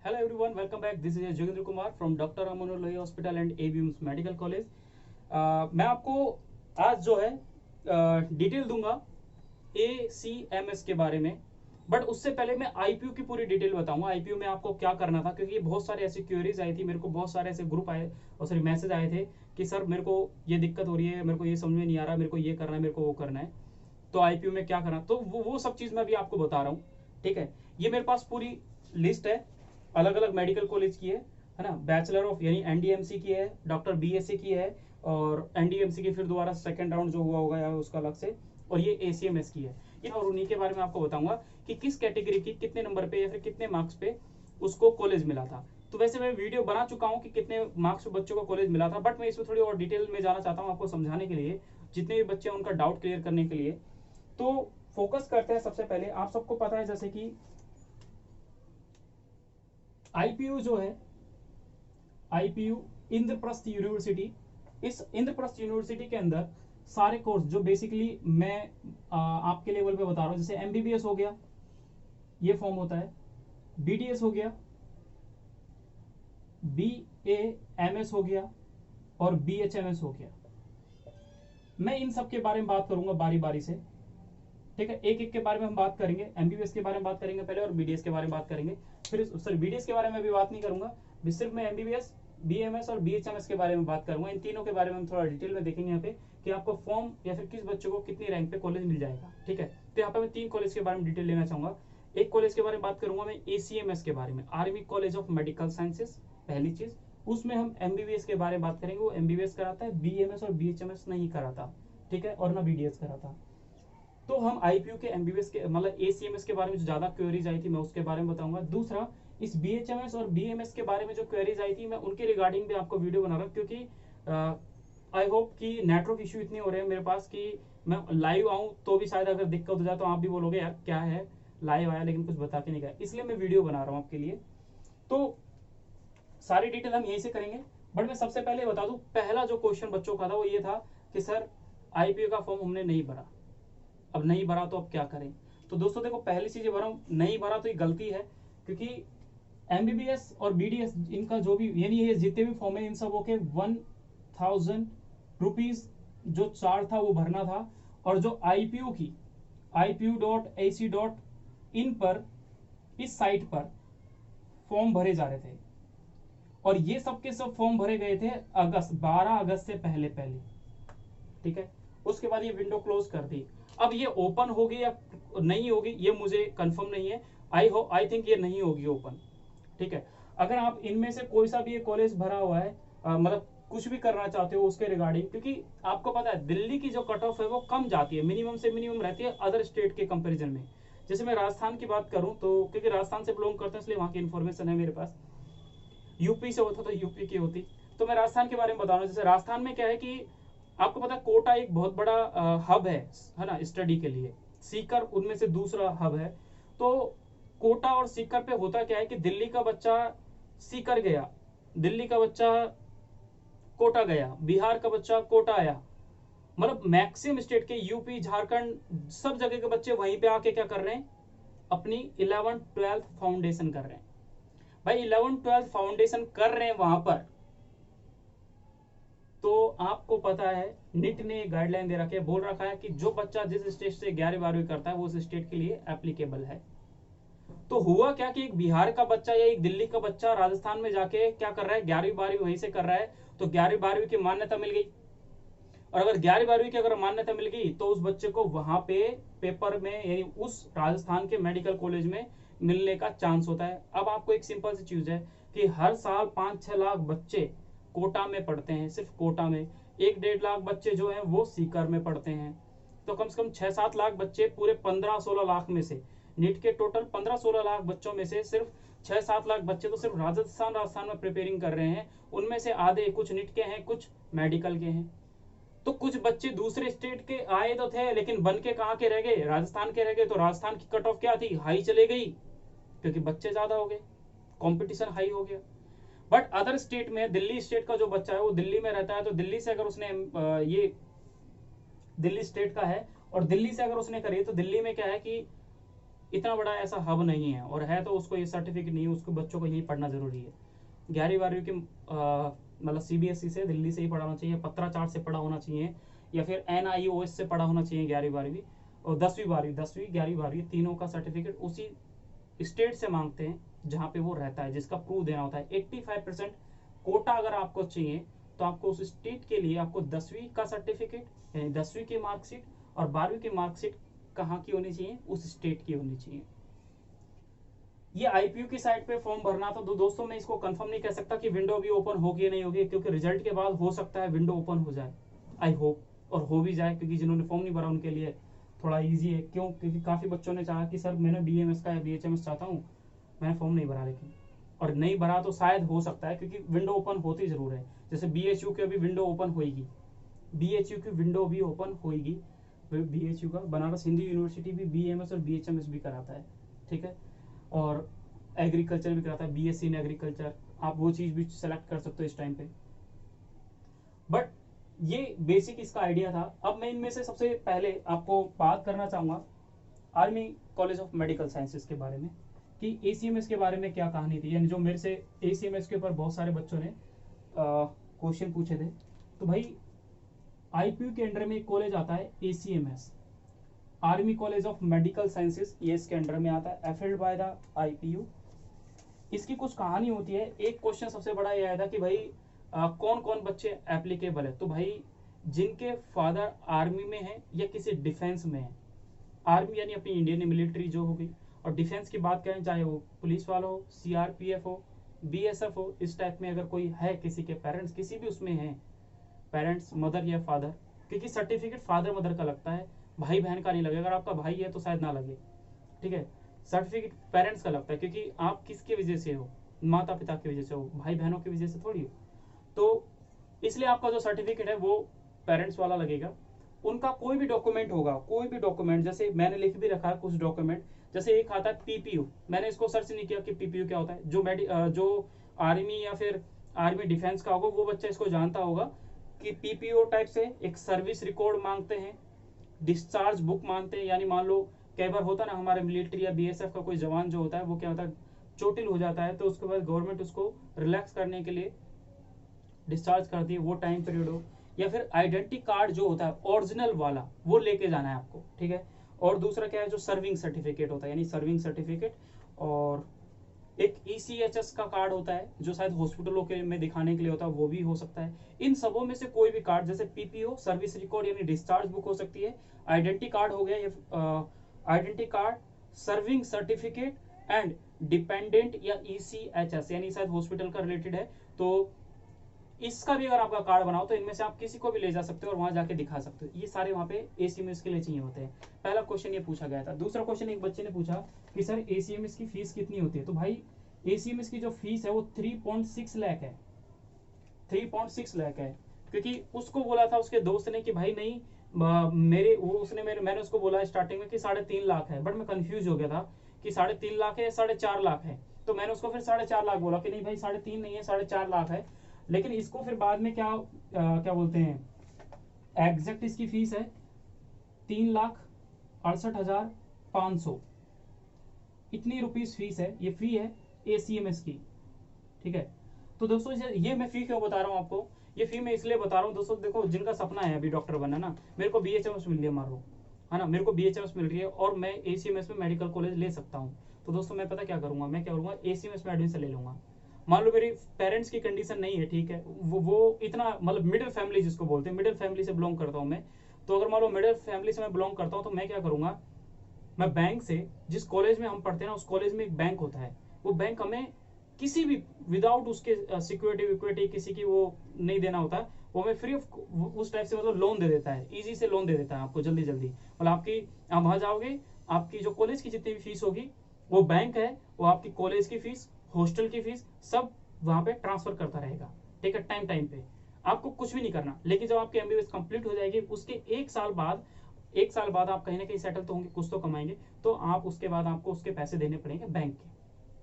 Hello everyone, welcome back. This is Jogendra Kumar from Dr. Aman Lohi Hospital and ABIMS Medical College. मैं आपको आज जो है detail दूंगा ACMS के बारे में, बट उससे पहले मैं IPU की पूरी डिटेल बताऊंगा। IPU में आपको क्या करना था, क्योंकि बहुत सारे ऐसी क्वेरीज आई थी, मेरे को बहुत सारे ऐसे ग्रुप आए और सॉरी मैसेज आए थे कि सर मेरे को ये दिक्कत हो रही है, मेरे को ये समझ में नहीं आ रहा, मेरे को ये करना है, मेरे को वो करना है, तो IPU में क्या करना, तो वो सब चीज़ मैं अभी आपको बता रहा हूँ। ठीक है, ये मेरे पास पूरी लिस्ट है, अलग अलग मेडिकल कॉलेज की है ना। बैचलर ऑफ यानी NDMC की है, डॉक्टर BSc की है, और NDMC की फिर दोबारा सेकंड राउंड जो हुआ होगा या उसका अलग से, और ये ACMS की है। और उन्हीं के बारे में आपको बताऊंगा कि किस कैटेगरी की कितने नंबर पे या फिर कितने मार्क्स पे उसको कॉलेज मिला था। तो वैसे मैं वीडियो बना चुका हूँ कि कितने मार्क्स पे बच्चों को कॉलेज मिला था, बट मैं इसमें थोड़ी और डिटेल में जाना चाहता हूँ आपको समझाने के लिए, जितने भी बच्चे उनका डाउट क्लियर करने के लिए। तो फोकस करते हैं। सबसे पहले आप सबको पता है जैसे कि IPU जो है, IPU इंद्रप्रस्थ यूनिवर्सिटी, इस इंद्रप्रस्थ यूनिवर्सिटी के अंदर सारे कोर्स जो बेसिकली मैं आपके लेवल पे बता रहा हूँ, जैसे MBBS हो गया, ये फॉर्म होता है, BDS हो गया, BAMS हो गया, और BHMS हो गया। मैं इन सब के बारे में बात करूंगा बारी बारी से। ठीक है, एक एक के बारे में हम बात करेंगे। MBBS के बारे में बात करेंगे पहले, और BDS के बारे में बात करेंगे फिर। सॉरी, BDS के बारे में अभी बात नहीं करूंगा, सिर्फ मैं MBBS, BMS और BHMS के बारे में बात करूंगा। इन तीनों के बारे में हम थोड़ा डिटेल में देखेंगे यहाँ पे कि आपको फॉर्म या फिर किस बच्चों को कितनी रैंक पे कॉलेज मिल जाएगा। ठीक है, तो यहाँ पे मैं 3 कॉलेज के बारे में डिटेल लेना चाहूंगा। एक कॉलेज के बारे में बात करूंगा मैं ACMS के बारे में, army college of medical sciences, पहली चीज। उसमें हम MBBS के बारे में बात करेंगे, वो MBBS कराता है, BMS और BHMS नहीं कराता। ठीक है, और ना BDS कराता। तो हम IPU के MBBS के मतलब ACMS के बारे में जो ज्यादा क्वेरीज आई थी मैं उसके बारे में बताऊंगा। दूसरा, इस BHMS और BMS के बारे में जो क्वेरीज आई थी मैं उनके रिगार्डिंग भी आपको वीडियो बना रहा हूँ, क्योंकि आई होप कि नेटवर्क इश्यू इतने हो रहे हैं मेरे पास कि मैं लाइव आऊँ तो भी शायद अगर दिक्कत हो जाए तो आप भी बोलोगे यार क्या है, लाइव आया लेकिन कुछ बता के नहीं गया, इसलिए मैं वीडियो बना रहा हूँ आपके लिए। तो सारी डिटेल हम यहीं से करेंगे, बट मैं सबसे पहले बता दूं, पहला जो क्वेश्चन बच्चों का था वो ये था कि सर IPU का फॉर्म हमने नहीं भरा, अब नहीं भरा तो अब क्या करें। तो दोस्तों देखो, पहली चीज ये भरा, नहीं भरा तो ये गलती है, क्योंकि MBBS और BDS इनका जो भी यानी ये जितने भी फॉर्म है इन सबों के 1000 रुपीज जो चार्ज था वो भरना था। और जो IPU की ipu.ac.in पर, इस साइट पर फॉर्म भरे जा रहे थे, और ये सब के सब फॉर्म भरे गए थे 12 अगस्त से पहले पहले। ठीक है, उसके बाद ये विंडो क्लोज कर दी। अब ये ओपन होगी या नहीं होगी ये मुझे कंफर्म नहीं है। आई थिंक ये नहीं होगी ओपन। ठीक है, अगर आप इनमें से कोई सा भी ये कॉलेज भरा हुआ है, मतलब कुछ भी करना चाहते हो उसके रिगार्डिंग, क्योंकि आपको पता है दिल्ली की जो कट ऑफ है वो कम जाती है, मिनिमम से मिनिमम रहती है अदर स्टेट के कंपेरिजन में। जैसे मैं राजस्थान की बात करूं तो, क्योंकि राजस्थान से बिलोंग करते हैं इसलिए वहां की इन्फॉर्मेशन है मेरे पास। यूपी से होता तो यूपी की होती, तो मैं राजस्थान के बारे में बता रहा हूँ। जैसे राजस्थान में क्या है कि आपको पता है कोटा एक बहुत बड़ा हब है ना स्टडी के लिए, सीकर उनमें से दूसरा हब है। तो कोटा और सीकर पे होता क्या है कि दिल्ली का बच्चा सीकर गया, दिल्ली का बच्चा कोटा गया, बिहार का बच्चा कोटा आया, मतलब मैक्सिमम स्टेट के यूपी झारखंड सब जगह के बच्चे वहीं पे आके क्या कर रहे हैं, अपनी 11th-12th फाउंडेशन कर रहे हैं। भाई 11th-12th फाउंडेशन कर रहे हैं वहां पर, तो आपको पता है निट ने गाइडलाइन दे रखा है, बोल रखा है कि जो बच्चा जिस स्टेट से 11वीं-12वीं करता है वो उस स्टेट के लिए एप्लीकेबल है। तो हुआ क्या कि एक बिहार का बच्चा या एक दिल्ली का बच्चा राजस्थान में जाके क्या कर रहा है, 11वीं-12वीं वहीं से कर रहा है, तो 11वीं-12वीं की मान्यता मिल गई। और अगर 11वीं-12वीं की अगर मान्यता मिल गई तो उस बच्चे को वहां पे पेपर में यानी उस राजस्थान के मेडिकल कॉलेज में मिलने का चांस होता है। अब आपको एक सिंपल सी चीज है कि हर साल 5-6 लाख बच्चे कोटा में पढ़ते हैं, सिर्फ कोटा में 1-1.5 लाख बच्चे जो हैं वो सीकर में पढ़ते हैं। तो कम से कम 6-7 लाख बच्चे पूरे 15-16 लाख में से, नीट के टोटल 15-16 लाख बच्चों में से सिर्फ 6-7 लाख बच्चे तो सिर्फ राजस्थान में प्रिपेयरिंग कर रहे हैं। उनमें से आधे कुछ नीट के हैं, कुछ मेडिकल के हैं। तो कुछ बच्चे दूसरे स्टेट के आए तो थे लेकिन बन के कहाँ के रह गए, राजस्थान के रह गए। तो राजस्थान की कट ऑफ क्या थी, हाई चले गई, क्योंकि बच्चे ज्यादा हो गए, कंपटीशन हाई हो गया। बट अदर स्टेट में दिल्ली स्टेट का जो बच्चा है वो दिल्ली में रहता है, तो दिल्ली से अगर उसने ये दिल्ली स्टेट का है और दिल्ली से अगर उसने करी तो दिल्ली में क्या है कि इतना बड़ा ऐसा हब नहीं है, और है तो उसको ये सर्टिफिकेट नहीं है, उसको बच्चों को यही पढ़ना जरूरी है। 11वीं 12वीं की मतलब CBSE से, दिल्ली से ही पढ़ा होना चाहिए, पत्राचार से पढ़ा होना चाहिए, या फिर NIOS से पढ़ा होना चाहिए 11वीं 12वीं। और 10वीं 12वीं, 10वीं 11वीं 12वीं तीनों का सर्टिफिकेट उसी स्टेट से मांगते हैं जहाँ पे वो रहता है, जिसका प्रूफ देना होता है। 85% कोटा अगर आपको चाहिए तो आपको उस स्टेट के लिए आपको 10वीं का सर्टिफिकेट यानी 10वीं की मार्कशीट और 12वीं की मार्कशीट कहाँ की होनी चाहिए, उस स्टेट की होनी चाहिए। ये IPU की साइट पे फॉर्म भरना था। तो दोस्तों मैं इसको कंफर्म नहीं कह सकता कि विंडो भी ओपन होगी या नहीं होगी, क्योंकि रिजल्ट के बाद हो सकता है विंडो ओपन हो जाए, आई होप, और हो भी जाए, क्योंकि जिन्होंने फॉर्म नहीं भरा उनके लिए थोड़ा इजी है। क्यों? क्योंकि काफी बच्चों ने चाहा कि सर मैंने BMS का या BHMS चाहता हूँ, मैंने फॉर्म नहीं भरा, लेकिन और नहीं भरा तो शायद हो सकता है, क्योंकि विंडो ओपन होती जरूर है। जैसे BHU की अभी विंडो ओपन होगी, BHU की विंडो भी ओपन होगी। BHU का बनारस हिंदू यूनिवर्सिटी भी BMS और BHMS भी कराता है, ठीक है, और एग्रीकल्चर भी कराता है, BSc इन एग्रीकल्चर। आप वो चीज भी सेलेक्ट कर सकते हो इस टाइम पे। बट ये बेसिक इसका आइडिया था। अब मैं इनमें से सबसे पहले आपको बात करना चाहूंगा army college of medical sciences के बारे में, कि ACMS के बारे में क्या कहानी थी, यानी जो मेरे से ACMS के ऊपर बहुत सारे बच्चों ने क्वेश्चन पूछे थे। तो भाई IPU के अंडर में एक कॉलेज आता है ACMS, army college of medical sciences, ये इसके अंडर में आता है, एफिल्ड बाय द IPU। इसकी कुछ कहानी होती है। एक क्वेश्चन सबसे बड़ा ये आया था कि भाई कौन कौन बच्चे एप्लीकेबल है। तो भाई जिनके फादर आर्मी में है या किसी डिफेंस में है, आर्मी यानी अपनी इंडियन मिलिट्री जो होगी, और डिफेंस की बात करें चाहे वो पुलिस वाला हो, CRPF हो, BSF हो, इस टाइप में अगर कोई है, किसी के पेरेंट्स किसी भी उसमें हैं, पेरेंट्स मदर या फादर, क्योंकि सर्टिफिकेट फादर मदर का लगता है, भाई बहन का नहीं लगेगा। अगर आपका भाई है तो शायद ना लगे, ठीक है। सर्टिफिकेट पेरेंट्स का लगता है, क्योंकि आप किसके वजह से हो, माता पिता की वजह से हो, भाई बहनों की वजह से थोड़ी हो। तो इसलिए आपका जो सर्टिफिकेट है वो पेरेंट्स वाला लगेगा। उनका कोई भी डॉक्यूमेंट होगा, कोई भी डॉक्यूमेंट, जैसे मैंने लिख भी रखा है कुछ डॉक्यूमेंट, जैसे एक आता है PPU। मैंने इसको सर्च नहीं किया कि PPU क्या होता है। जो आर्मी या फिर आर्मी डिफेंस का होगा वो बच्चा इसको जानता होगा कि PPO टाइप से एक सर्विस रिकॉर्ड मांगते हैं, डिस्चार्ज बुक मांगते हैं। यानी मान लो कई बार होता है ना, हमारे मिलिट्री या BSF का कोई जवान जो होता है वो क्या होता है, चोटिल हो जाता है, तो उसके बाद गवर्नमेंट उसको रिलैक्स करने के लिए डिस्चार्ज करती है, वो टाइम पीरियड हो। या फिर आइडेंटिटी कार्ड जो होता है ओरिजिनल वाला, वो लेके जाना है आपको, ठीक है। और दूसरा क्या है, जो सर्विंग सर्टिफिकेट होता है, यानी सर्विंग सर्टिफिकेट। और एक ECHS का कार्ड होता है जो शायद हॉस्पिटलों के में दिखाने के लिए होता है, वो भी हो सकता है। इन सबों में से कोई भी कार्ड, जैसे PPO सर्विस रिकॉर्ड यानी डिस्चार्ज बुक हो सकती है, आइडेंटिटी कार्ड हो गया, ये identity card, serving certificate and dependent या ECHS यानी शायद हॉस्पिटल का रिलेटेड है। तो इसका भी अगर आपका कार्ड बनाओ तो इनमें से आप किसी को भी ले जा सकते हो और वहां जाके दिखा सकते हो। ये सारे वहां पे ACMS के लिए चाहिए होते हैं। पहला क्वेश्चन ये पूछा गया था। दूसरा क्वेश्चन एक बच्चे ने पूछा कि सर ACMS की फीस कितनी होती है। तो भाई ACMS की जो फीस है वो 3.6 लाख है, 3.6 लाख है। क्योंकि उसको बोला था उसके दोस्त ने कि भाई नहीं मैंने उसको बोला स्टार्टिंग में कि 3.5 लाख है, बट मैं कंफ्यूज हो गया था कि 3.5 लाख है या 4.5 लाख है। तो मैंने उसको फिर 4.5 लाख बोला कि नहीं भाई 3.5 नहीं है, 4.5 लाख है। लेकिन इसको फिर बाद में क्या बोलते हैं, एग्जैक्ट इसकी फीस है 3,68,500, इतनी रुपीस फीस है। ये फी है ACMS की, ठीक है। तो दोस्तों ये मैं फी क्यों बता रहा हूँ आपको, ये फी मैं इसलिए बता रहा हूँ दोस्तों, देखो जिनका सपना है अभी डॉक्टर बनना ना, मेरे को BHMS मिल रही है, मान लो है ना, मेरे को BHMS मिल रही है और मैं ACMS में मेडिकल कॉलेज ले सकता हूँ। तो दोस्तों मैं पता क्या करूंगा, मैं क्या करूंगा, ACMS में एडमिशन ले लूंगा। मान लो मेरी पेरेंट्स की कंडीशन नहीं है, ठीक है, वो इतना मतलब मिडिल फैमिली जिसको बोलते हैं, मिडिल फैमिली से बिलोंग करता हूँ मैं। तो अगर मान लो मिडिल फैमिली से मैं बिलोंग करता हूँ तो मैं क्या करूंगा, मैं बैंक से, जिस कॉलेज में हम पढ़ते हैं ना उस कॉलेज में एक बैंक होता है, वो बैंक हमें किसी भी विदाउट उसके सिक्योरिटी विक्योरिटी किसी की वो नहीं देना होता है, वो हमें फ्री ऑफ उस टाइप से मतलब लोन दे देता है, इजी से लोन दे देता है आपको जल्दी जल्दी। मतलब आप वहां जाओगे, आपकी जो कॉलेज की जितनी भी फीस होगी, वो बैंक है वो आपकी कॉलेज की फीस, हॉस्टल की फीस सब वहां पे ट्रांसफर करता रहेगा, ठीक है, टाइम टाइम पे। आपको कुछ भी नहीं करना। लेकिन जब आपकी MBBS कंप्लीट हो जाएगी, उसके एक साल बाद आप कहीं ना कहीं सेटल तो होंगे, कुछ तो कमाएंगे, तो आप उसके बाद आपको उसके पैसे देने पड़ेंगे बैंक के,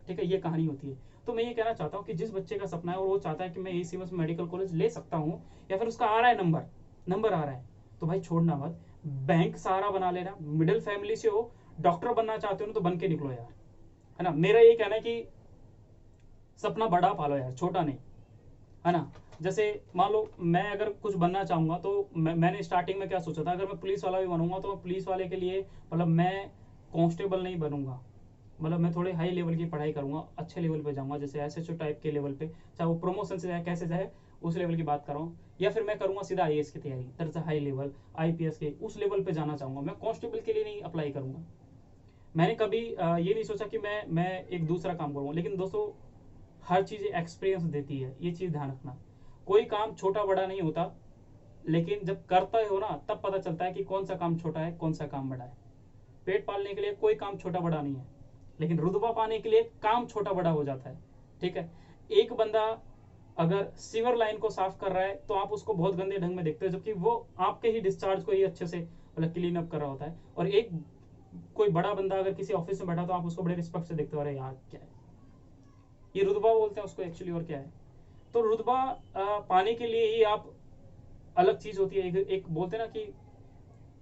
ठीक है। ये कहानी होती है। तो मैं ये कहना चाहता हूँ कि जिस बच्चे का सपना है और वो चाहता है कि मैं ACMS मेडिकल कॉलेज ले सकता हूँ, या फिर उसका आ रहा है नंबर आ रहा है, तो भाई छोड़ना मत, बैंक सहारा बना लेना। मिडिल फैमिली से हो, डॉक्टर बनना चाहते हो ना तो बन के निकलो यार, है ना। मेरा ये कहना है कि सपना बड़ा पालो यार, छोटा नहीं, है ना। जैसे मान लो मैं अगर कुछ बनना चाहूंगा तो मैंने स्टार्टिंग में क्या सोचा था, अगर मैं पुलिस वाला भी बनूंगा तो मैं पुलिस वाले के लिए मतलब मैं कांस्टेबल नहीं बनूंगा, मतलब मैं थोड़े हाई लेवल की पढ़ाई करूंगा, अच्छे लेवल पे जाऊंगा, जैसे एसएचओ टाइप के लेवल पे, चाहे वो प्रमोशन से जाए कैसे जाए उस लेवल की बात कर रहा हूँ, या फिर मैं करूंगा सीधा आईएएस की तैयारी, तरह हाई लेवल आईपीएस के उस लेवल पे जाना चाहूंगा। मैं कांस्टेबल के लिए नहीं अप्लाई करूंगा। मैंने कभी ये नहीं सोचा कि मैं एक दूसरा काम करूंगा। लेकिन दोस्तों हर चीज एक्सपीरियंस देती है, ये चीज ध्यान रखना। कोई काम छोटा बड़ा नहीं होता, लेकिन जब करते हो ना तब पता चलता है कि कौन सा काम छोटा है कौन सा काम बड़ा है। पेट पालने के लिए कोई काम छोटा बड़ा नहीं है, लेकिन रुतबा पाने के लिए काम छोटा बड़ा हो जाता है, ठीक है। एक बंदा अगर सीवर लाइन को साफ कर रहा है तो आप उसको बहुत गंदे ढंग में देखते हो, जबकि वो आपके ही डिस्चार्ज को ही अच्छे से मतलब क्लीन अप कर रहा होता है। और एक कोई बड़ा बंदा अगर किसी ऑफिस में बैठा तो आप उसको बड़े रिस्पेक्ट से देखते हो, अरे यार क्या है, ये रुतबा बोलते हैं उसको एक्चुअली, और क्या है। तो रुतबा पाने के लिए ही आप, अलग चीज होती है, एक बोलते हैं ना कि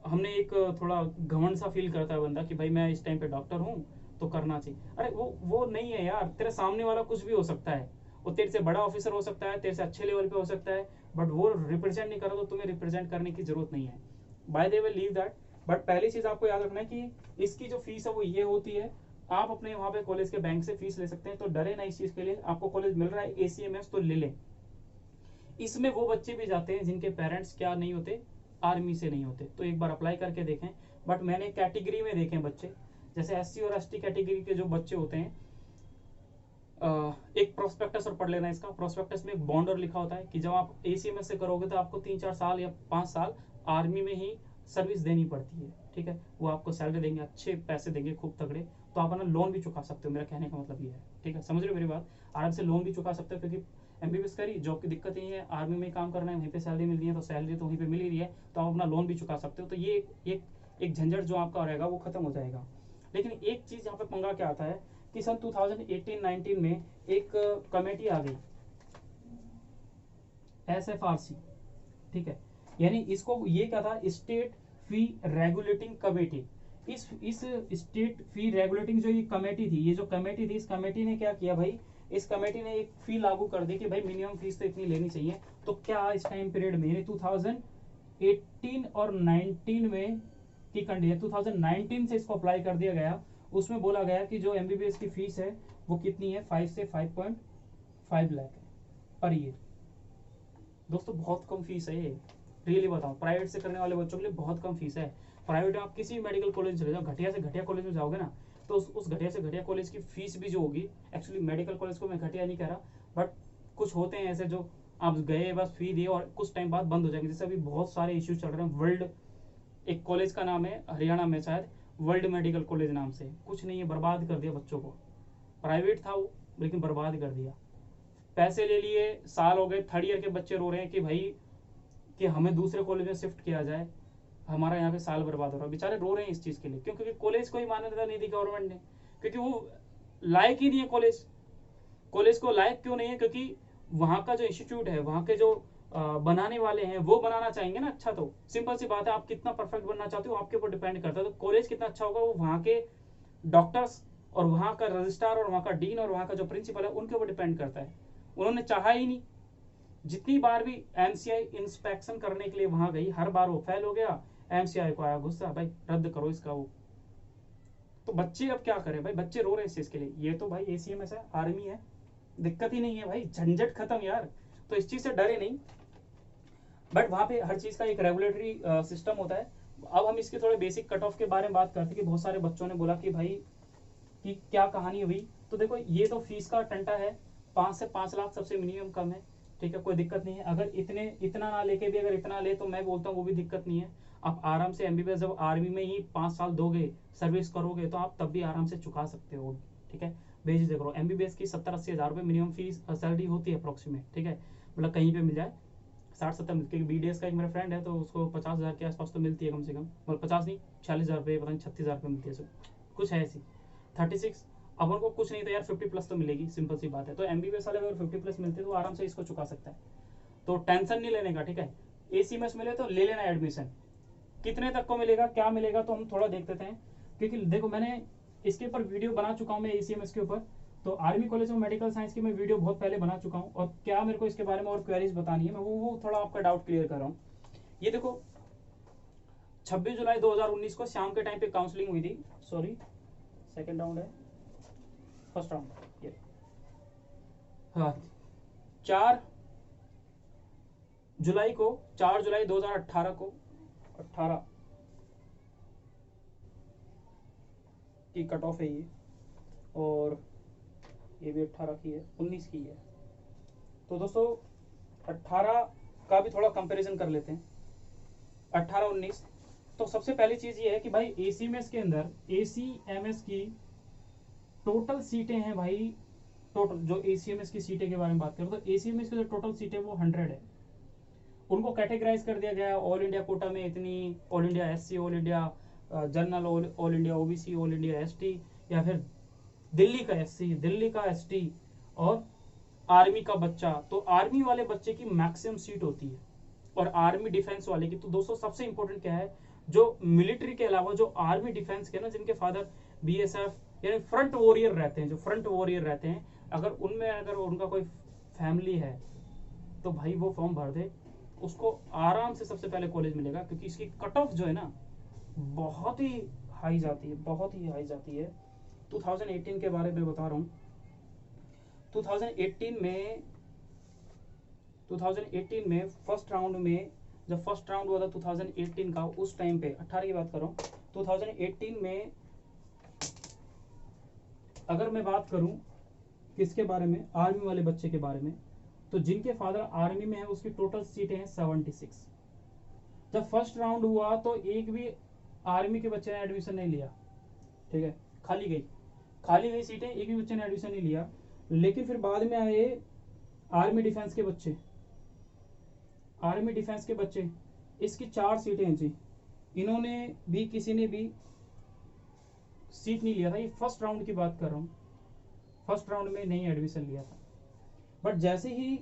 हमने एक थोड़ा घमंड सा फील करता है बंदा कि भाई मैं इस टाइम पे डॉक्टर हूँ तो करना चाहिए। अरे वो नहीं है यार, तेरे सामने वाला कुछ भी हो सकता है, वो तेरे से बड़ा ऑफिसर हो सकता है, तेरे से अच्छे लेवल पे हो सकता है, बट वो रिप्रेजेंट नहीं कर रहा तो तुम्हें रिप्रेजेंट करने की जरूरत नहीं है। By the way leave that. But पहली चीज आपको याद रखना है कि इसकी जो फीस है वो ये होती है, आप अपने वहां पे कॉलेज के बैंक से फीस ले सकते हैं, तो डरे ना इस चीज के लिए। आपको कॉलेज मिल रहा है एसीएमएस तो ले लें। इसमें वो बच्चे भी जाते हैं जिनके पेरेंट्स क्या नहीं होते, आर्मी से नहीं होते, तो एक बार अप्लाई करके देखें। बट मैंने कैटेगरी में देखे बच्चे, जैसे एससी और एसटी कैटेगरी के जो बच्चे होते हैं, एक प्रोस्पेक्टस और पढ़ लेना इसका। प्रोस्पेक्टस में एक बॉन्डर लिखा होता है कि जब आप एसीएमएस से करोगे तो आपको 3-4 साल या 5 साल आर्मी में ही सर्विस देनी पड़ती है, ठीक है। वो आपको सैलरी देंगे, अच्छे पैसे देंगे खूब तगड़े, तो आप अपना लोन भी चुका सकते हो। मेरा कहने का मतलब ये है, ठीक है, समझ रहे हो मेरी बात। आराम से लोन भी चुका सकते हो, क्योंकि एमबीबीएस करी जॉब की दिक्कत नहीं है, आर्मी में काम करना है, वहीं पे सैलरी मिल रही है तो सैलरी तो वहीं पे मिल ही रही है, तो आप अपना लोन भी चुका सकते हो। तो ये एक झंझट जो आपका रहेगा वो खत्म हो जाएगा। लेकिन एक चीज यहाँ पे पंगा क्या आता है कि सन 2018-19 में एक कमेटी आ गई, एसएफआरसी, ठीक है। यानी इसको ये क्या था, स्टेट फी रेगुलेटिंग कमेटी। इस स्टेट फी रेगुलेटिंग जो ये कमेटी थी, ये जो कमेटी थी, इस कमेटी ने क्या किया भाई, इस कमेटी ने एक फी लागू कर दी कि भाई मिनिमम फीस तो इतनी लेनी चाहिए। तो क्या इस टाइम पीरियड में यानी 2018 और 19 में की कंडीशन, 2019 से इसको अप्लाई कर दिया गया। उसमें बोला गया कि जो एमबीबीएस की फीस है वो कितनी है, 5 से 5.5 लाख है पर ईयर। दोस्तों बहुत कम फीस है ये, रियली बताऊं, प्राइवेट से करने वाले बच्चों के लिए बहुत कम फीस है। प्राइवेट में आप किसी भी मेडिकल कॉलेज चले जाओ, घटिया से घटिया कॉलेज में जाओगे ना, तो उस घटिया से घटिया कॉलेज की फीस भी जो होगी, एक्चुअली मेडिकल कॉलेज को मैं घटिया नहीं कह रहा, बट कुछ होते हैं ऐसे जो आप गए बस फी दिए और कुछ टाइम बाद बंद हो जाएंगे। जैसे अभी बहुत सारे इश्यूज चल रहे हैं। वर्ल्ड एक कॉलेज का नाम है हरियाणा में शायद, वर्ल्ड मेडिकल कॉलेज नाम से, कुछ नहीं है, बर्बाद कर दिया बच्चों को। प्राइवेट था वो लेकिन बर्बाद कर दिया, पैसे ले लिए, साल हो गए, थर्ड ईयर के बच्चे रो रहे हैं कि भाई कि हमें दूसरे कॉलेज में शिफ्ट किया जाए, हमारा यहाँ पे साल बर्बाद हो रहा है। बेचारे रो रहे हैं इस चीज के लिए, क्यों? क्योंकि कॉलेज को ही मान्यता नहीं दी गवर्नमेंट ने, क्योंकि वो लायक ही नहीं है कॉलेज। कॉलेज को लायक क्यों नहीं है? क्योंकि वहां का जो इंस्टीट्यूट है, वहां के जो बनाने वाले हैं वो बनाना चाहेंगे ना अच्छा। तो सिंपल सी बात है, आप कितना परफेक्ट बनना चाहते हो आपके ऊपर डिपेंड करता है। तो कॉलेज कितना अच्छा होगा वो वहां के डॉक्टर्स और वहां का रजिस्ट्रार और वहां का डीन और वहां का जो प्रिंसिपल है उनके ऊपर डिपेंड करता है। उन्होंने चाहा ही नहीं। जितनी बार भी एमसीआई इंस्पेक्शन करने के लिए वहां गई, हर बार वो फेल हो गया। एमसीआई को आया गुस्सा, भाई रद्द करो इसका वो। तो बच्चे अब क्या करें भाई, बच्चे रो रहे हैं इस चीज के लिए। ये तो भाई एसीएमएस है, आर्मी है, दिक्कत ही नहीं है भाई, झंझट खत्म यार। तो इस चीज से डरे नहीं। बट वहां पे हर चीज का एक रेगुलेटरी सिस्टम होता है। अब हम इसके थोड़े बेसिक कट ऑफ के बारे में बात करते हैं कि बहुत सारे बच्चों ने बोला कि भाई कि क्या कहानी हुई। तो देखो ये तो फीस का टंटा है, 5 से 5 लाख सबसे मिनिमम कम है, ठीक है, कोई दिक्कत नहीं है। अगर इतना ना लेके भी अगर इतना ले तो मैं बोलता हूँ वो भी दिक्कत नहीं है। आप आराम से एमबीबीएस जब आर्मी में ही 5 साल दोगे, सर्विस करोगे, तो आप तब भी आराम से चुका सकते हो, ठीक है। बेझिझक करो। एमबीबीएस की 70-80 हज़ार रुपये मिनिमम फीस सैलरी होती है अप्रोक्सीमेट, ठीक है, मतलब कहीं पे मिल जाए 60-70 मिलती है। बीडीएस का एक मेरा फ्रेंड है तो उसको 50,000 के आसपास तो मिलती है कम से कम, मतलब 50 नहीं 46,000 रुपये, पता नहीं 36,000 रुपये मिलती है सब कुछ है ऐसी। 36 अब उनको कुछ नहीं तो यार 50 प्लस तो मिलेगी, सिंपल सी बात है। तो एमबीबीएस वाले अगर 50 प्लस मिलते तो आराम से इसको चुका सकता है। तो टेंशन नहीं लेने का, ठीक है। एसीएमएस मिले तो ले लेना एडमिशन। कितने तक को मिलेगा, क्या मिलेगा, तो हम थोड़ा देख लेते हैं। क्योंकि देखो मैंने इसके ऊपर वीडियो बना चुका हूँ मैं ACMS के ऊपर, तो army college of medical science की मैं वीडियो बहुत पहले बना चुका हूँ, और क्या मेरे को इसके बारे में और क्वेरीज बतानी है मैं वो थोड़ा आपका डाउट क्लियर कर रहा हूँ। ये देखो 26 जुलाई 2019 को शाम के टाइम पे काउंसलिंग हुई थी, सॉरी सेकेंड राउंड है, फर्स्ट राउंड ये, हाँ 4 जुलाई 2018 को 18 की कट ऑफ है ये, और ये भी 18 की है, 19 की है। तो दोस्तों 18 का भी थोड़ा कंपैरिजन कर लेते हैं, 18-19। तो सबसे पहली चीज ये है कि भाई ACMS के अंदर ACMS की टोटल सीटें हैं भाई, टोटल जो ACMS की सीटें के बारे में बात करें तो ACMS की जो टोटल सीटें वो 100 है। उनको कैटेगराइज कर दिया गया है ऑल इंडिया कोटा में इतनी, all India SC, all India general, all India OBC, all India ST, या फिर दिल्ली का SC, दिल्ली का ST, और आर्मी का बच्चा। तो आर्मी वाले बच्चे की मैक्सिमम सीट होती है, और आर्मी डिफेंस वाले की। तो दोस्तों सबसे इंपॉर्टेंट क्या है, जो मिलिट्री के अलावा जो आर्मी डिफेंस के ना, जिनके फादर BSF यानी फ्रंट वॉरियर रहते हैं, जो फ्रंट वॉरियर रहते हैं, अगर उनमें अगर उनका कोई फैमिली है तो भाई वो फॉर्म भर दे, उसको आराम से सबसे पहले कॉलेज मिलेगा, क्योंकि इसकी कट ऑफ जो है ना बहुत ही हाई जाती है, बहुत ही हाई जाती है। 2018 के बारे में बता रहा हूँ, 2018 में फर्स्ट राउंड में, जब फर्स्ट राउंड हुआ था 2018 का, उस टाइम पे 18 की बात कर रहा हूँ, 2018 में अगर मैं बात करूं किसके बारे में, आर्मी वाले बच्चे के बारे में, तो जिनके फादर आर्मी में है उसकी टोटल सीटें हैं 76। जब फर्स्ट राउंड हुआ तो एक भी आर्मी के बच्चे ने एडमिशन नहीं लिया, ठीक है, खाली गई सीटें, एक भी बच्चे ने एडमिशन नहीं लिया। लेकिन फिर बाद में आए आर्मी डिफेंस के बच्चे, इसकी 4 सीटें हैं जी, इन्होंने भी, किसी ने भी सीट नहीं लिया था। ये फर्स्ट राउंड की बात कर रहा हूँ, फर्स्ट राउंड में नहीं एडमिशन लिया था। बट जैसे ही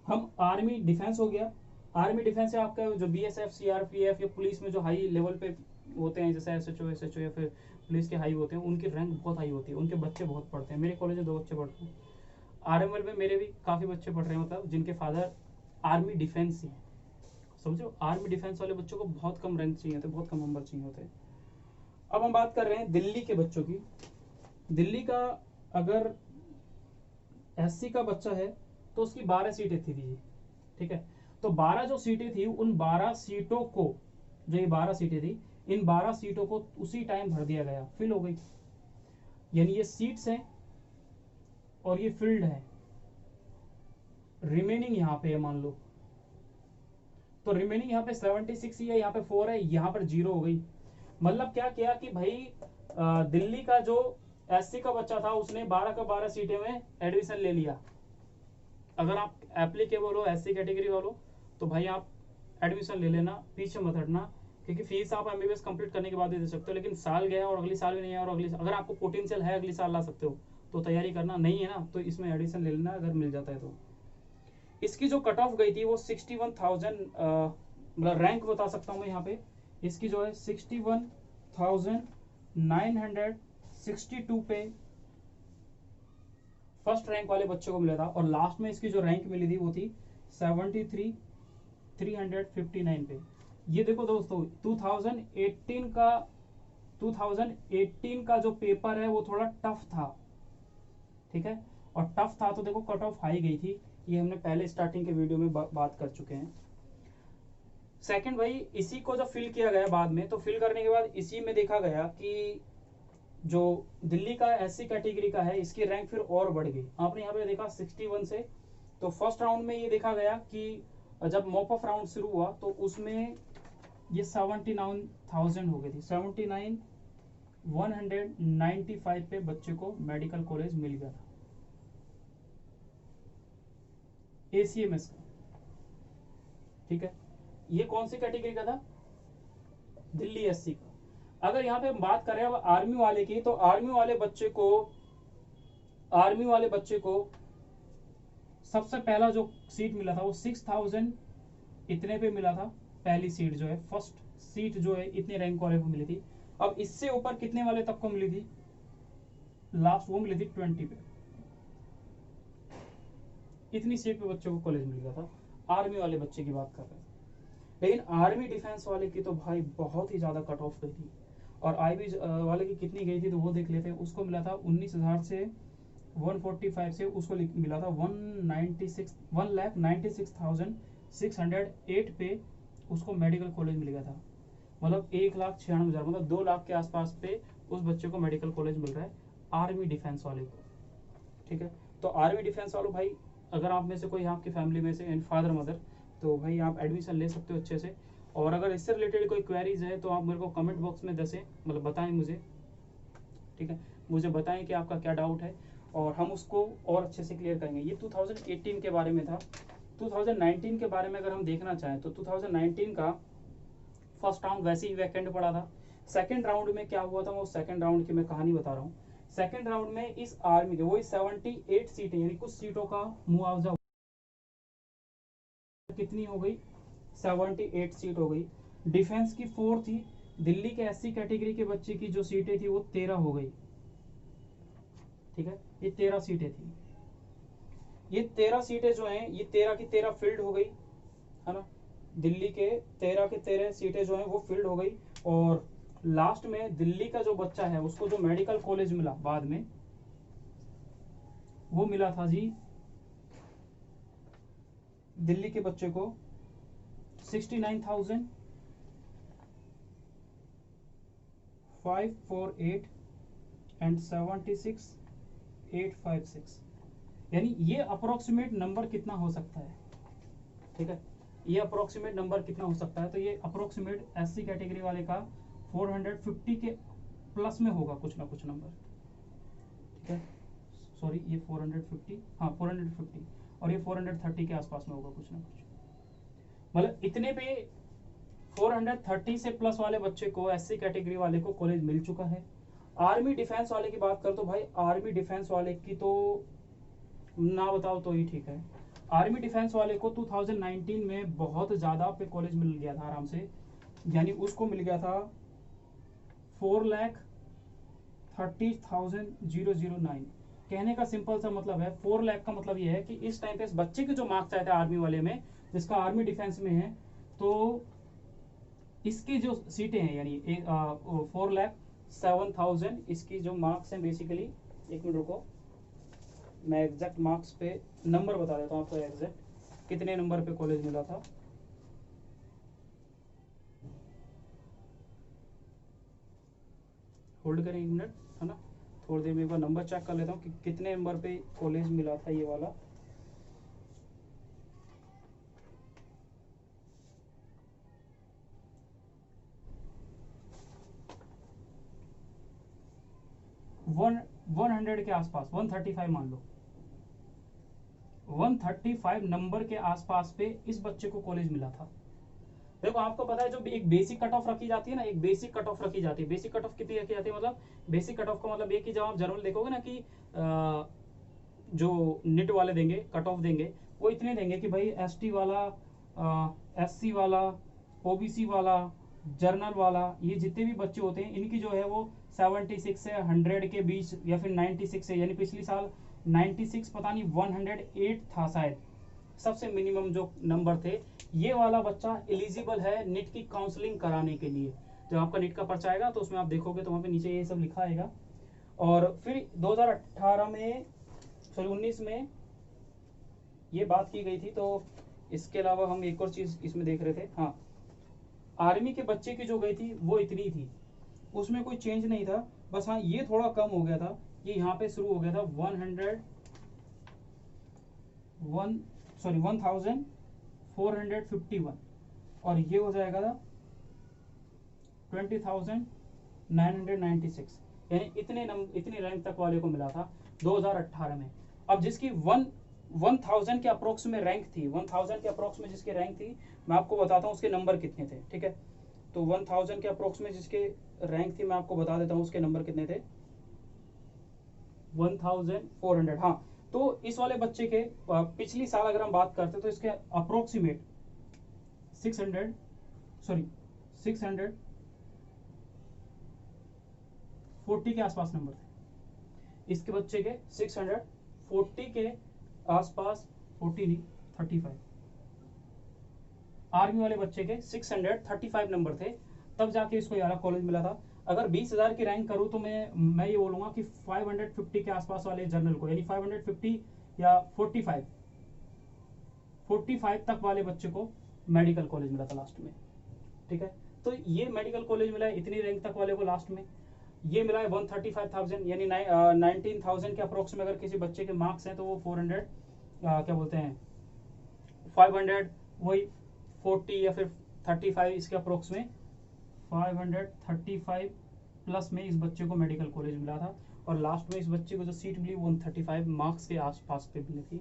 हम आर्मी डिफेंस हो गया, आर्मी डिफेंस से आपका जो BSF, CRPF या पुलिस में जो हाई लेवल पे होते हैं, जैसे SHO या फिर पुलिस के हाई होते हैं, उनकी रैंक बहुत हाई होती है, उनके बच्चे बहुत पढ़ते हैं। मेरे कॉलेज में 2 बच्चे पढ़ते हैं, RML में मेरे भी काफ़ी बच्चे पढ़ रहे हैं, मतलब जिनके फादर आर्मी डिफेंस ही है। समझो, आर्मी डिफेंस वाले बच्चों को बहुत कम रैंक चाहिए होते, बहुत कम नंबर चाहिए होते हैं। अब हम बात कर रहे हैं दिल्ली के बच्चों की। दिल्ली का अगर SC का बच्चा है तो उसकी 12 सीटें थी, ठीक है। तो 12 जो सीटें थी, उन 12 सीटों को, जो ये 12 सीटें थी, इन 12 सीटों को उसी टाइम भर दिया गया, फिल हो गई। यानी ये सीट्स हैं और ये फिल्ड है, रिमेनिंग यहाँ पे है मान लो, तो रिमेनिंग यहाँ पे 76 ही है, यहाँ पे 4 है, यहाँ पर 0 हो गई। मतलब क्या किया कि भाई दिल्ली का जो SC का बच्चा था उसने 12 का 12 सीटें में एडमिशन ले लिया। अगर आप एप्लीकेबल हो SC कैटेगरी वालों, तो भाई आप एडमिशन ले लेना, पीछे मत हटना, क्योंकि फीस आप MBBS कंप्लीट करने के बाद दे सकते हो। लेकिन साल गया और अगली साल भी नहीं है, और अगर आपको पोटेंशियल है अगली साल ला सकते हो, तो तैयारी करना, नहीं है ना तो इसमें एडमिशन ले लेना अगर मिल जाता है तो। इसकी जो कट ऑफ गई थी वो 61,000, मतलब रैंक बता सकता हूँ मैं यहाँ पे, इसकी जो है 61,962 पे फर्स्ट रैंक वाले बच्चे को मिला था, और लास्ट में इसकी जो रैंक मिली थी वो थी 73,359 पे। ये देखो दोस्तों 2018 का जो पेपर है वो थोड़ा टफ था, ठीक है, और टफ था तो देखो कट ऑफ हाई गई थी, ये हमने पहले स्टार्टिंग के वीडियो में बात कर चुके हैं। सेकंड भाई, इसी को जब फिल किया गया बाद में, तो फिल करने के बाद इसी में देखा गया कि जो दिल्ली का SC कैटेगरी का है, इसकी रैंक फिर और बढ़ गई। आपने यहाँ पे देखा 61 से, तो फर्स्ट राउंड में ये देखा गया कि जब मॉप ऑफ राउंड शुरू हुआ तो उसमें ये 79,000 हो गई थी, 79,195 पे बच्चे को मेडिकल कॉलेज मिल गया था ACMS का, ठीक है। ये कौन सी कैटेगरी का था, दिल्ली SC का। अगर यहाँ पे हम बात करें अब आर्मी वाले की, तो आर्मी वाले बच्चे को सबसे पहला जो सीट मिला था वो 6,000 इतने पे मिला था, पहली सीट जो है, फर्स्ट सीट जो है इतने रैंक वाले को मिली थी। अब इससे ऊपर कितने वाले तक को मिली थी? लास्ट वो मिली थी 20 पे, इतनी सीट पे बच्चों को कॉलेज मिल गया था। आर्मी वाले बच्चे की बात कर रहे हैं, लेकिन आर्मी डिफेंस वाले की तो भाई बहुत ही ज्यादा कट ऑफ गई थी। और आईबी वाले की कितनी गई थी तो वो देख लेते हैं। उसको मिला था 19,000 से 145 से उसको मिला था 1,96,608 पे उसको मेडिकल कॉलेज मिल गया था। मतलब 1,96,000 मतलब 2 लाख के आसपास पे उस बच्चे को मेडिकल कॉलेज मिल रहा है आर्मी डिफेंस वाले को। ठीक है, तो आर्मी डिफेंस वालों भाई, अगर आप में से कोई आपकी फैमिली में से फादर मदर, तो भाई आप एडमिशन ले सकते हो अच्छे से। और अगर इससे रिलेटेड कोई क्वेरीज है तो आप मेरे को कमेंट बॉक्स में दसें, मतलब बताएं मुझे। ठीक है, मुझे बताएं कि आपका क्या डाउट है और हम उसको और अच्छे से क्लियर करेंगे। ये 2018 के बारे में था। 2019 के बारे में अगर हम देखना चाहें तो 2019 का फर्स्ट राउंड वैसे ही वैकेंट पड़ा था। सेकंड राउंड में क्या हुआ था, वो सेकंड राउंड की मैं कहानी बता रहा हूँ। सेकंड राउंड में इस आर्मी के वही 78 सीटें यानी कुछ सीटों का मुआवजा कितनी हो गई, 78 सीट हो गई। डिफेंस की 4 थी। दिल्ली के एससी कैटेगरी के बच्चे की जो सीटें थी वो 13 हो गई। ठीक है, ये 13 सीटें थी। ये 13 सीटें जो हैं ये 13 की 13 फील्ड हो गई, है ना। दिल्ली के 13 के 13 सीटें जो हैं वो फील्ड हो गई। और लास्ट में दिल्ली का जो बच्चा है उसको जो मेडिकल कॉलेज मिला बाद में, वो मिला था जी दिल्ली के बच्चे को 69,548 एंड 76,856। यानी ये अप्रोक्सीमेट नंबर कितना हो सकता है? ठीक है, ये अप्रोक्सीमेट नंबर कितना हो सकता है? तो ये अप्रोक्सीमेट एससी कैटेगरी वाले का 450 के प्लस में होगा कुछ ना कुछ नंबर। ठीक है, सॉरी ये 450, हाँ 450, और ये 430 के आसपास में होगा कुछ ना कुछ। मतलब इतने पे 430 से प्लस वाले बच्चे को, एससी कैटेगरी वाले को कॉलेज मिल चुका है। आर्मी डिफेंस वाले की बात कर तो भाई आर्मी डिफेंस वाले की तो ना बताओ तो ही ठीक है। आर्मी डिफेंस वाले को 2019 में बहुत ज्यादा पे कॉलेज मिल गया था आराम से। यानी उसको मिल गया था 4,30,009। कहने का सिंपल सा मतलब है, 4 लाख का मतलब ये है कि इस टाइम पे इस बच्चे के जो मार्क्स आए थे आर्मी वाले में, जिसका आर्मी डिफेंस में है, तो इसकी जो सीटें हैं यानी 4,07,000 इसकी जो मार्क्स हैं बेसिकली। एक मिनट रुको, मैं एग्जैक्ट मार्क्स पे नंबर बता देता हूँ आपको, एग्जैक्ट कितने नंबर पे कॉलेज मिला था। होल्ड करें 1 मिनट, है ना, थोड़ी देर में एक बार नंबर चेक कर लेता हूँ कि कितने नंबर पे कॉलेज मिला था ये वाला। वन 100 के आसपास, 135 मान लो, 135 नंबर के आसपास पे इस बच्चे को कॉलेज मिला था। देखो आपको पता है जो एक बेसिक कट ऑफ रखी जाती है ना, एक बेसिक कट ऑफ रखी जाती है। बेसिक कट ऑफ कितनी रखी जाती है, मतलब बेसिक कट ऑफ का मतलब ये कि जब आप जनरल देखोगे ना कि जो निट वाले देंगे कट ऑफ देंगे, वो इतने देंगे कि भाई एसटी वाला, एससी वाला, ओबीसी वाला, जर्नल वाला, ये जितने भी बच्चे होते हैं इनकी जो है वो 76 से 100 के बीच, या फिर 96 से, यानी पिछली साल 96 पता नहीं 108 था शायद, सबसे मिनिमम जो नंबर थे। ये वाला बच्चा एलिजिबल है निट की काउंसलिंग कराने के लिए। जब आपका निट का पर्चा आएगा तो उसमें आप देखोगे तो वहां पे नीचे ये सब लिखा आएगा। और फिर 2018 में, सॉरी 19 में ये बात की गई थी। तो इसके अलावा हम एक और चीज इसमें देख रहे थे, हाँ, आर्मी के बच्चे की जो गई थी वो इतनी थी, उसमें कोई चेंज नहीं था। बस हाँ ये थोड़ा कम हो गया था, ये यहाँ पे शुरू हो गया था 1451, और ये हो जाएगा था 20,996। यानी इतने रैंक तक वाले को मिला था 2018 में। अब जिसकी 1000 के अप्रोक्स में रैंक थी, 1000 के अप्रोक्स में जिसकी रैंक थी, मैं आपको बताता हूँ उसके नंबर कितने थे। ठीक है, तो 1000 के अप्रोक्स में जिसके रैंक थी मैं आपको बता देता हूँ उसके नंबर कितने थे, 1400। हाँ, तो इस वाले बच्चे के पिछली साल अगर हम बात करते तो इसके अप्रोक्सीमेट 600, सॉरी 600 640 के आसपास नंबर थे। इसके बच्चे के 640 के आसपास, 40 नहीं 35, आर्मी वाले बच्चे के 635 नंबर थे, तब जाके इसको ये वाला कॉलेज मिला था। अगर 20,000 की रैंक करूं तो मैं ये बोलूंगा कि 550 के आसपास वाले जर्नल को, यानी 550 या 45 तक वाले बच्चे को मेडिकल कॉलेज मिला था लास्ट में। ठीक है, तो ये मेडिकल कॉलेज मिला है इतनी रैंक तक वाले को लास्ट में। ये मिला है 135,000, यानी 19,000 के अप्रोक्स में अगर किसी बच्चे के मार्क्स हैं तो वो 400 क्या बोलते हैं 500 वही 40 या फिर 35 इसके अप्रोक्स में 535 प्लस में इस बच्चे को मेडिकल कॉलेज मिला था। और लास्ट में इस बच्चे को जो सीट मिली 135 मार्क्स के आसपास पे मिली थी।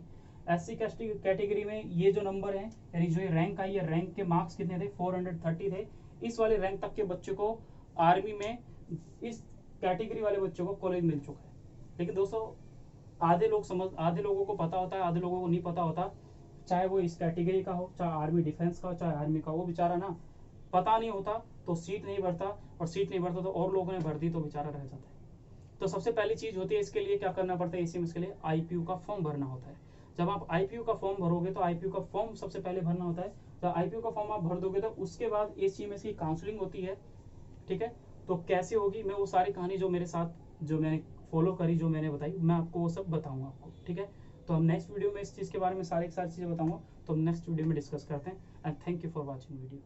एससी कैटेगरी में ये जो नंबर है, यानी जो ये रैंक आई है, रैंक के मार्क्स कितने थे 430 थे। इस वाले रैंक तक के बच्चे को आर्मी में इस कैटेगरी वाले बच्चों को कॉलेज मिल चुका है। लेकिन दोस्तों आधे लोगों को पता होता है, आधे लोगों को नहीं पता होता, चाहे वो इस कैटेगरी का हो, चाहे आर्मी डिफेंस का हो, चाहे आर्मी का, वो बेचारा ना पता नहीं होता तो सीट नहीं भरता, और सीट नहीं भरता तो और लोगों ने भर दी तो बेचारा रह जाता है। तो सबसे पहली चीज होती है इसके लिए क्या करना पड़ता है, एसीएमएस के लिए आईपीयू का फॉर्म भरना होता है। जब आप आईपीयू का फॉर्म भरोगे तो आईपीयू का फॉर्म सबसे पहले भरना होता है। जब आईपीयू का फॉर्म आप भर दोगे तो उसके बाद एसीएमएस की काउंसलिंग होती है। ठीक है, तो कैसे होगी, मैं वो सारी कहानी जो मेरे साथ जो मैंने फॉलो करी, जो मैंने बताई, मैं आपको वो सब बताऊंगा आपको। ठीक है, तो हम नेक्स्ट वीडियो में इस चीज़ के बारे में सारी चीज़ें बताऊंगा, तो हम नेक्स्ट वीडियो में डिस्कस करते हैं। And thank you for watching video.